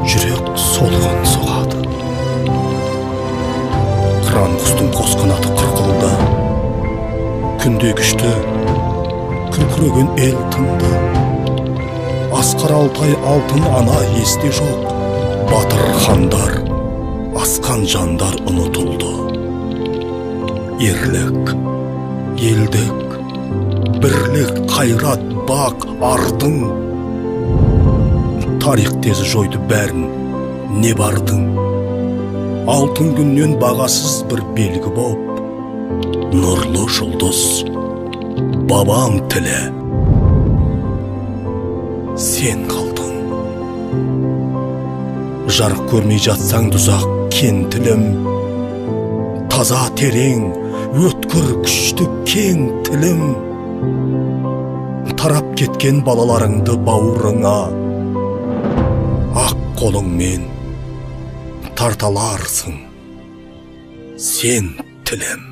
жүрек солғын соғады. Қыран құстың қос қанаты қырқылды, күнде күшті күркіреген ел тынды. Асқар Алтай алтын ана есте жоқ, батыр хандар, асқан жандар ұмытылды. Ерлік, елдік, бірлік, қайрат, бақ, ардың, тарих тезі жойды бәрін, не бардың. Алтын күннен бағасыз бір белгі боп, нұрлы жұлдыз, бабаң тілі, сен қалдың. Жарық көрмей жатсаң тұзақ кен тілім, таза терең, өткір күшті кең тілім. Тарап кеткен балаларыңды бауырыңа, ақ қолыңмен тарталарсың, сен тілім.